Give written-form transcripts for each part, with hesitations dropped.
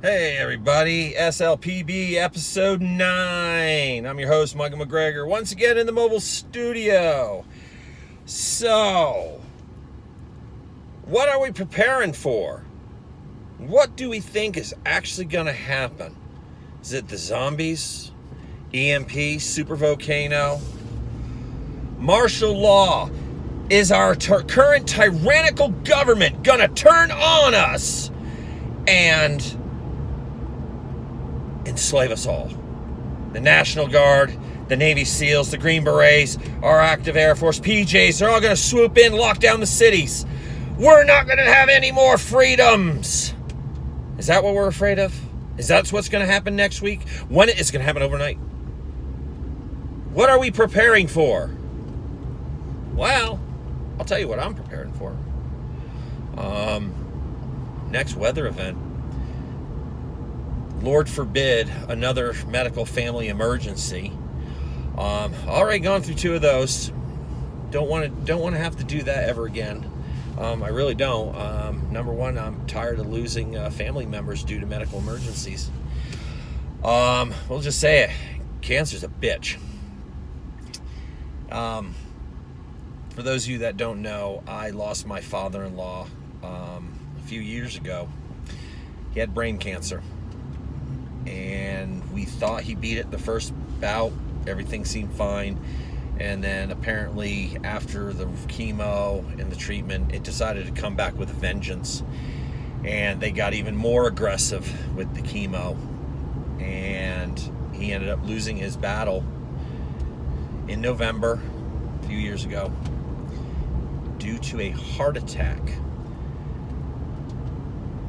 Hey everybody, SLPB episode 9. I'm your host, Michael McGregor, once again in the mobile studio. So, what are we preparing for? What do we think is actually going to happen? Is it the zombies? EMP? Super volcano? Martial law? Is our current tyrannical government going to turn on us and enslave us all? The National Guard, the Navy SEALs, the Green Berets, our active Air Force, PJs, they're all going to swoop in, lock down the cities. We're not going to have any more freedoms. Is that what we're afraid of? Is that what's going to happen next week? When it's going to happen overnight? What are we preparing for? Well, I'll tell you what I'm preparing for. Next weather event. Lord forbid another medical family emergency. Already gone through 2 of those. Don't want to have to do that ever again. I really don't. Number one, I'm tired of losing family members due to medical emergencies. We'll just say it. Cancer's a bitch. For those of you that don't know, I lost my father-in-law a few years ago. He had brain cancer. And we thought he beat it the first bout. Everything seemed fine. And then apparently after the chemo and the treatment, it decided to come back with a vengeance. And they got even more aggressive with the chemo. And he ended up losing his battle in November, a few years ago, due to a heart attack.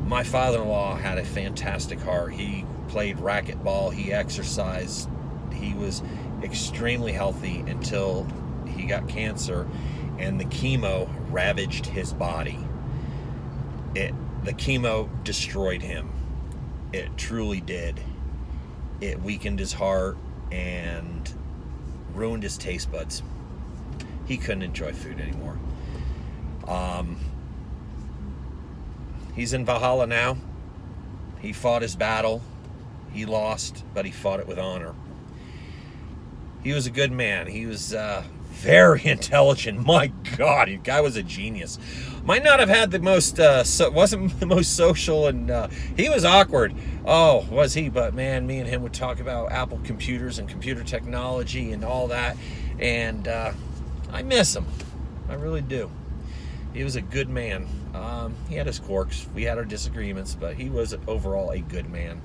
My father-in-law had a fantastic heart. He played racquetball, he exercised, he was extremely healthy until he got cancer and the chemo ravaged his body. The chemo destroyed him. It truly did. It weakened his heart and ruined his taste buds. He couldn't enjoy food anymore. He's in Valhalla now. He fought his battle. He lost, but he fought it with honor. He was a good man. He was very intelligent. My God, the guy was a genius. Might not have had the most, wasn't the most social, and he was awkward. Oh, was he? But man, me and him would talk about Apple computers and computer technology and all that. And I miss him. I really do. He was a good man. He had his quirks. We had our disagreements, but he was overall a good man.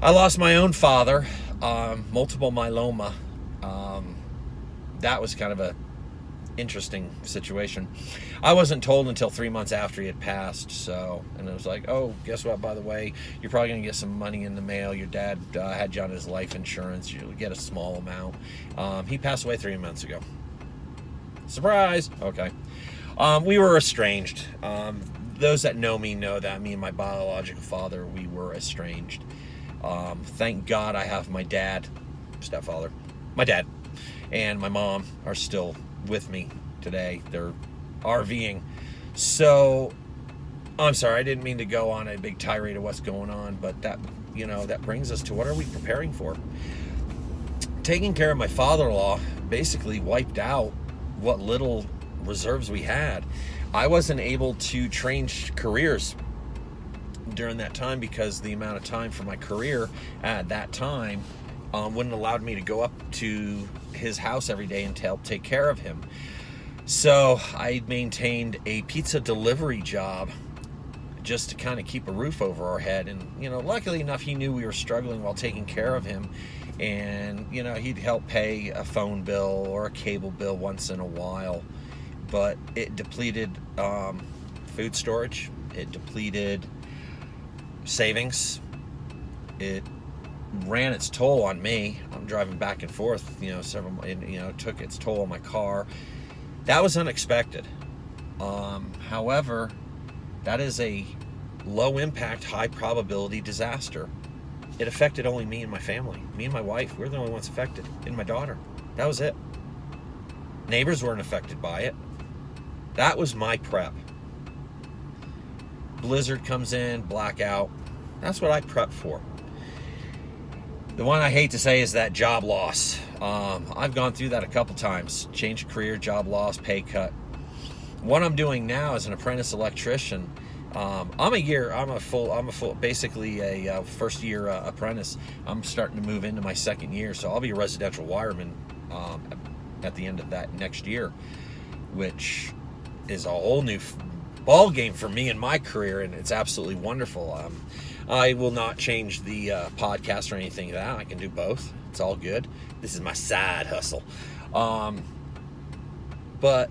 I lost my own father, multiple myeloma. That was kind of a interesting situation. I wasn't told until 3 months after he had passed. And it was like, oh, guess what? By the way, you're probably going to get some money in the mail. Your dad had you on his life insurance. You'll get a small amount. He passed away 3 months ago. Surprise! Okay. We were estranged. Those that know me know that me and my biological father, we were estranged. Thank God I have my dad, stepfather, my dad, and my mom are still with me today. They're RVing. So, I'm sorry, I didn't mean to go on a big tirade of what's going on, but that brings us to what are we preparing for? Taking care of my father-in-law basically wiped out what little reserves we had. I wasn't able to change careers during that time because the amount of time for my career at that time wouldn't allow me to go up to his house every day and help take care of him. So I maintained a pizza delivery job just to kind of keep a roof over our head. And, luckily enough, he knew we were struggling while taking care of him. And, he'd help pay a phone bill or a cable bill once in a while. But it depleted food storage. It depleted savings. It ran its toll on me. I'm driving back and forth, it took its toll on my car. That was unexpected. However, that is a low impact, high probability disaster. It affected only me and my family. Me and my wife, we're the only ones affected, and my daughter. That was it. Neighbors weren't affected by it. That was my prep. Blizzard comes in, blackout. That's what I prep for. The one I hate to say is that job loss. I've gone through that a couple times. Change of career, job loss, pay cut. What I'm doing now as an apprentice electrician, basically a first year apprentice. I'm starting to move into my second year, so I'll be a residential wireman at the end of that next year, which is a whole new ball game for me in my career, and it's absolutely wonderful. I will not change the podcast or anything like that. I can do both. It's all good. This is my side hustle. But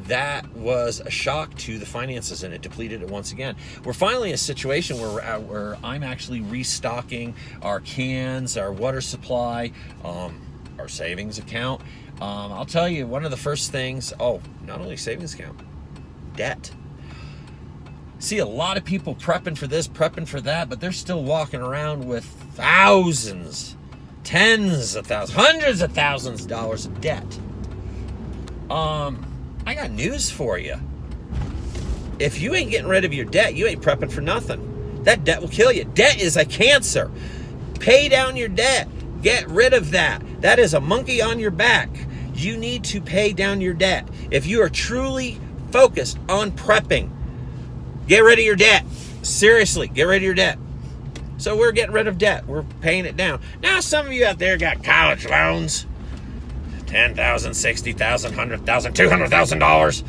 that was a shock to the finances, and it depleted it once again. We're finally in a situation where I'm actually restocking our cans, our water supply, our savings account. I'll tell you, one of the first things, not only savings account, debt. See a lot of people prepping for this, prepping for that, but they're still walking around with thousands, tens of thousands, hundreds of thousands of dollars of debt. I got news for you. If you ain't getting rid of your debt, you ain't prepping for nothing. That debt will kill you. Debt is a cancer. Pay down your debt. Get rid of that. That is a monkey on your back. You need to pay down your debt. If you are truly focused on prepping, get rid of your debt. Seriously, get rid of your debt. So we're getting rid of debt. We're paying it down. Now, some of you out there got college loans. $10,000, $60,000, $100,000, $200,000.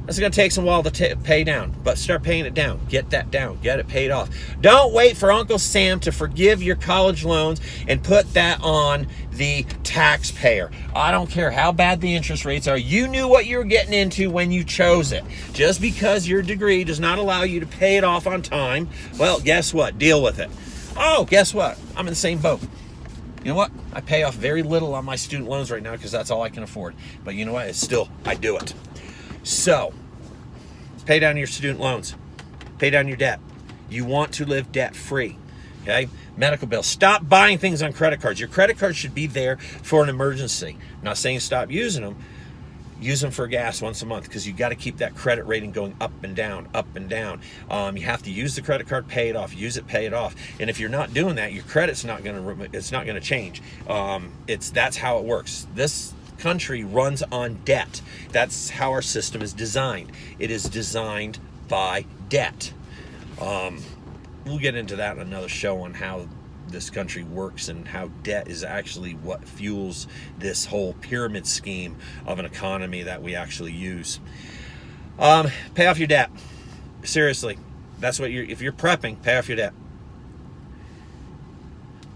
That's going to take some while to pay down, but start paying it down. Get that down. Get it paid off. Don't wait for Uncle Sam to forgive your college loans and put that on the taxpayer. I don't care how bad the interest rates are. You knew what you were getting into when you chose it. Just because your degree does not allow you to pay it off on time, well, guess what? Deal with it. Oh, guess what? I'm in the same boat. You know what? I pay off very little on my student loans right now because that's all I can afford. But you know what? It's still, I do it. So, pay down your student loans. Pay down your debt. You want to live debt-free. Okay? Medical bills. Stop buying things on credit cards. Your credit card should be there for an emergency. I'm not saying stop using them. Use them for gas once a month because you got to keep that credit rating going up and down, up and down. You have to use the credit card, pay it off. Use it, pay it off. And if you're not doing that, your credit's not going to change. That's how it works. This country runs on debt. That's how our system is designed. It is designed by debt. We'll get into that in another show on how this country works and how debt is actually what fuels this whole pyramid scheme of an economy that we actually use. Pay off your debt. Seriously. That's what if you're prepping, pay off your debt.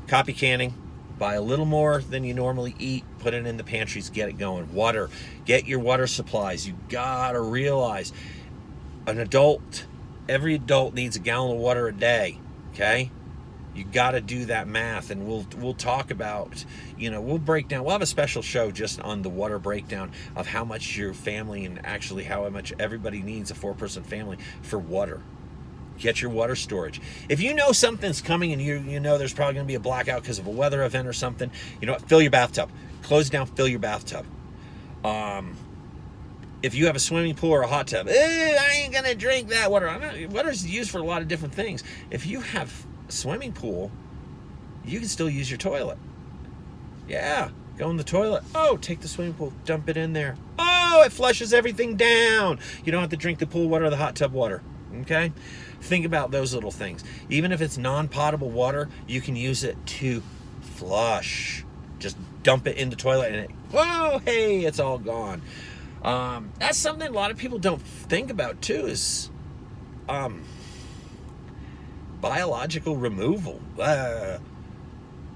Copy canning. Buy a little more than you normally eat. Put it in the pantries. Get it going. Water. Get your water supplies. You gotta realize every adult needs a gallon of water a day. Okay? You got to do that math, and we'll talk about, we'll break down. We'll have a special show just on the water breakdown of how much your family and actually how much everybody needs, a 4-person family, for water. Get your water storage. If you know something's coming and you know there's probably going to be a blackout because of a weather event or something, you know what? Fill your bathtub. Close it down, fill your bathtub. If you have a swimming pool or a hot tub, I ain't going to drink that water. Water is used for a lot of different things. If you have swimming pool, you can still use your toilet. Yeah, go in the toilet. Oh, take the swimming pool, dump it in there. Oh, it flushes everything down. You don't have to drink the pool water or the hot tub water. Okay? Think about those little things. Even if it's non-potable water, you can use it to flush. Just dump it in the toilet and hey, it's all gone. That's something a lot of people don't think about too, is biological removal. You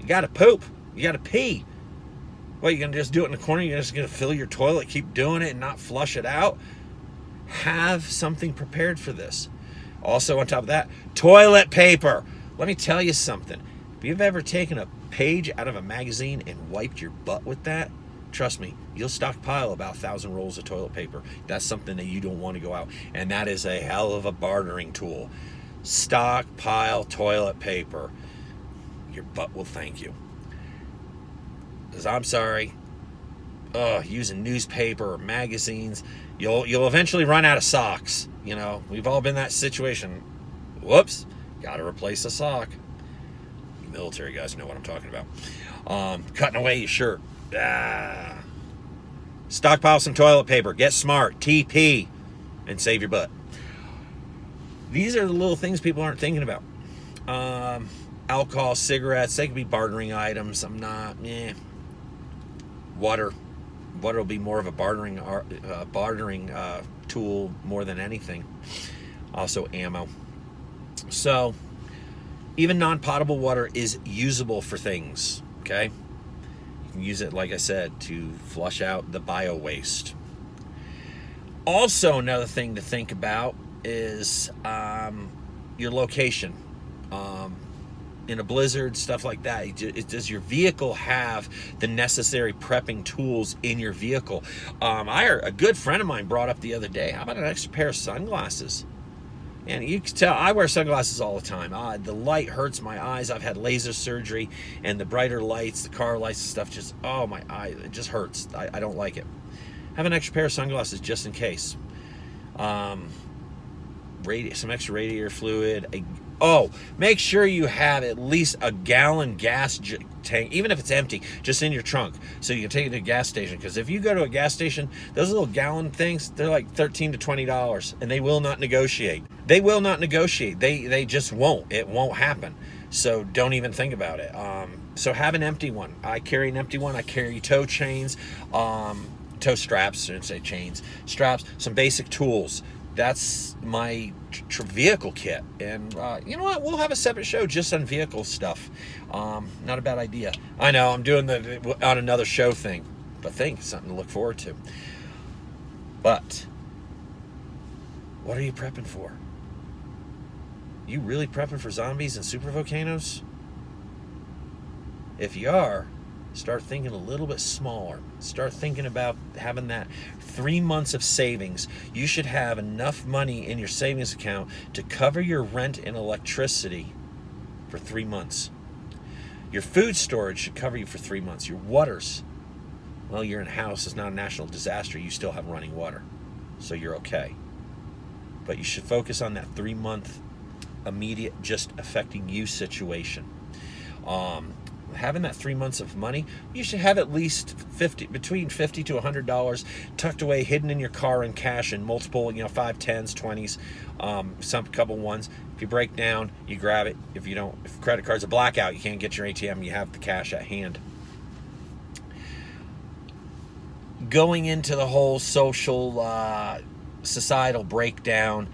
gotta poop. You gotta pee. What, you gonna just do it in the corner? You're just gonna fill your toilet, keep doing it and not flush it out? Have something prepared for this. Also, on top of that, toilet paper. Let me tell you something. If you've ever taken a page out of a magazine and wiped your butt with that, trust me, you'll stockpile about 1,000 rolls of toilet paper. That's something that you don't want to go out. And that is a hell of a bartering tool. Stockpile toilet paper. Your butt will thank you. Because I'm sorry, using newspaper or magazines, you'll eventually run out of socks. We've all been in that situation. Whoops, got to replace a sock. You military guys know what I'm talking about. Cutting away your shirt. Stockpile some toilet paper. Get smart. TP. And save your butt. These are the little things people aren't thinking about. Alcohol, cigarettes, they could be bartering items. I'm not, Water will be more of a bartering tool more than anything. Also ammo. So even non-potable water is usable for things, okay? You can use it, like I said, to flush out the bio waste. Also, another thing to think about is your location. In a blizzard, stuff like that, does your vehicle have the necessary prepping tools in your vehicle? A good friend of mine brought up the other day, how about an extra pair of sunglasses? And you can tell, I wear sunglasses all the time. The light hurts my eyes. I've had laser surgery, and the brighter lights, the car lights and stuff, just, oh, my eye, it just hurts. I don't like it. Have an extra pair of sunglasses just in case. Some extra radiator fluid. Make sure you have at least a gallon gas tank, even if it's empty, just in your trunk, so you can take it to a gas station. Because if you go to a gas station, those little gallon things, they're like $13 to $20, and they will not negotiate. They will not negotiate. They just won't. It won't happen. So don't even think about it. So have an empty one. I carry an empty one. I carry toe chains, toe straps, I shouldn't say chains, straps, some basic tools. That's my vehicle kit. And you know what? We'll have a separate show just on vehicle stuff. Not a bad idea. I know I'm doing on another show thing, but something to look forward to. But what are you prepping for? You really prepping for zombies and super volcanoes? If you are, start thinking a little bit smaller. Start thinking about having that 3 months of savings. You should have enough money in your savings account to cover your rent and electricity for 3 months. Your food storage should cover you for 3 months. Your waters, well, you're in a house. It's not a national disaster. You still have running water, so you're okay. But you should focus on that 3 month immediate, just affecting you situation. Having that 3 months of money, you should have at least between $50 to $100 tucked away, hidden in your car in cash, in multiple, 5, 10s, 20s, some couple ones. If you break down, you grab it. If credit card's a blackout, you can't get your ATM, you have the cash at hand. Going into the whole social, societal breakdown,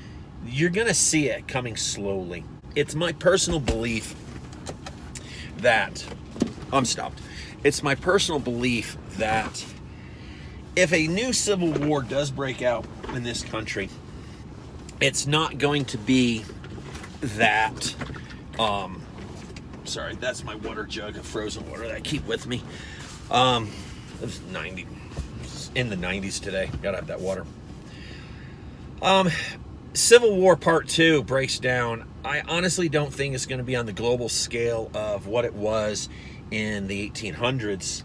you're gonna see it coming slowly. It's my personal belief that It's my personal belief that if a new civil war does break out in this country, it's not going to be that, sorry, that's my water jug of frozen water that I keep with me. It's in the 90s today. Gotta have that water. Civil War Part 2 breaks down. I honestly don't think it's going to be on the global scale of what it was in the 1800s.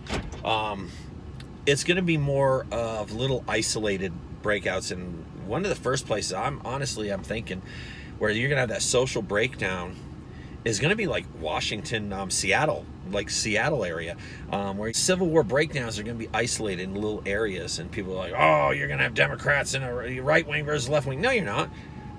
It's going to be more of little isolated breakouts. And one of the first places I'm thinking where you're going to have that social breakdown is going to be like Washington, Seattle, like Seattle area, where Civil War breakdowns are going to be isolated in little areas, and people are like, oh, you're going to have Democrats and a right wing versus left wing. No, you're not.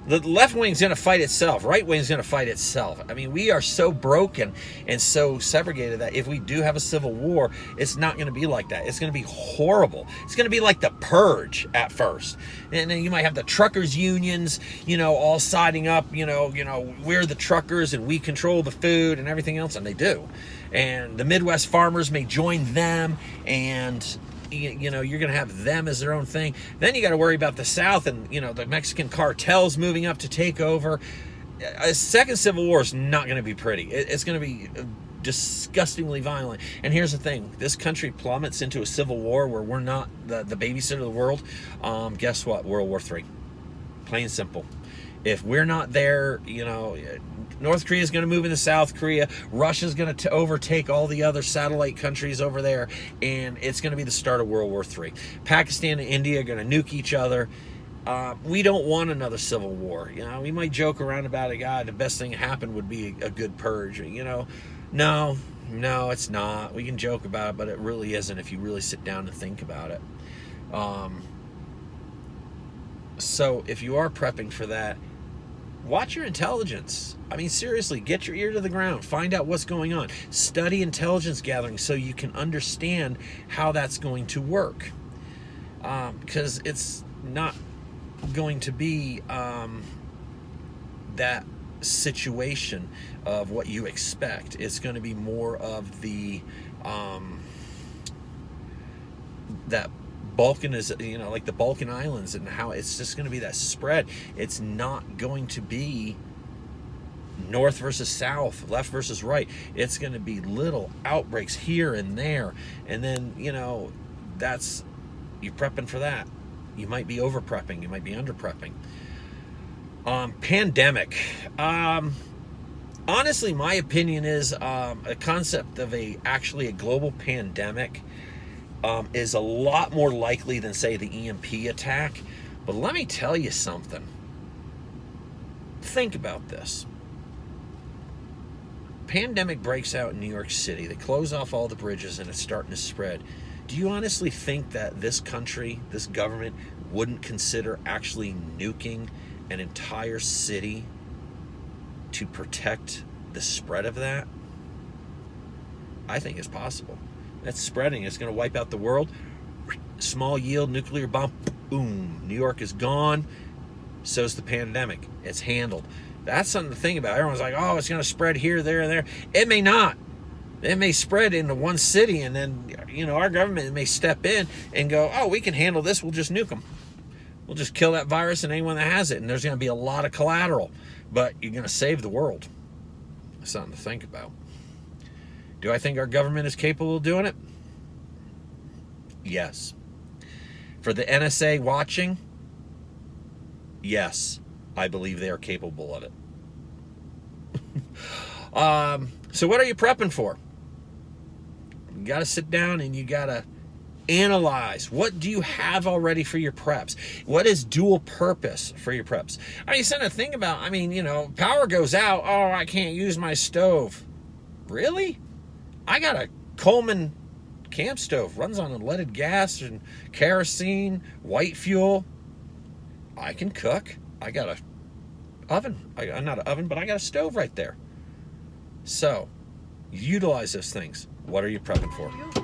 The left wing's going to fight itself. Right wing's going to fight itself. I mean, we are so broken and so segregated that if we do have a civil war, it's not going to be like that. It's going to be horrible. It's going to be like the Purge at first. And then you might have the truckers unions, all siding up, we're the truckers and we control the food and everything else, and they do. And the Midwest farmers may join them, and you're going to have them as their own thing. Then you got to worry about the South and, the Mexican cartels moving up to take over. A second civil war is not going to be pretty. It's going to be disgustingly violent. And here's the thing. This country plummets into a civil war where we're not the babysitter of the world. Guess what? World War III. Plain and simple. If we're not there, North Korea is going to move into South Korea. Russia's going to overtake all the other satellite countries over there, and it's going to be the start of World War III. Pakistan and India are going to nuke each other. We don't want another civil war. You know, we might joke around about it. God, the best thing that happened would be a good purge. You know, no, it's not. We can joke about it, but it really isn't if you really sit down and think about it. So if you are prepping for that, watch your intelligence. I mean, seriously, get your ear to the ground. Find out what's going on. Study intelligence gathering so you can understand how that's going to work. Because it's not going to be that situation of what you expect. It's going to be more of the that Balkan is, you know, like the Balkan Islands, and how it's just going to be that spread. It's not going to be north versus south, left versus right. It's going to be little outbreaks here and there, and then, you know, that's, you're prepping for that. You might be over prepping, you might be under prepping. Pandemic. Honestly, my opinion is a concept of actually a global pandemic is a lot more likely than, say, the EMP attack. But let me tell you something. Think about this. Pandemic breaks out in New York City. They close off all the bridges and it's starting to spread. Do you honestly think that this country, this government, wouldn't consider actually nuking an entire city to protect the spread of that? I think it's possible. That's spreading. It's going to wipe out the world. Small yield nuclear bomb. Boom. New York is gone. So's the pandemic. It's handled. That's something to think about. Everyone's like, oh, it's going to spread here, there, and there. It may not. It may spread into one city, and then, you know, our government may step in and go, oh, we can handle this. We'll just nuke them. We'll just kill that virus and anyone that has it. And there's going to be a lot of collateral. But you're going to save the world. Something to think about. Do I think our government is capable of doing it? Yes. For the NSA watching, yes, I believe they are capable of it. So what are you prepping for? You got to sit down and you got to analyze. What do you have already for your preps? What is dual purpose for your preps? I mean, something to think about. I mean, you know, power goes out. Oh, I can't use my stove. Really? I got a Coleman camp stove. Runs on unleaded gas and kerosene, white fuel. I can cook. I got a oven. Not an oven, but I got a stove right there. So, utilize those things. What are you prepping for?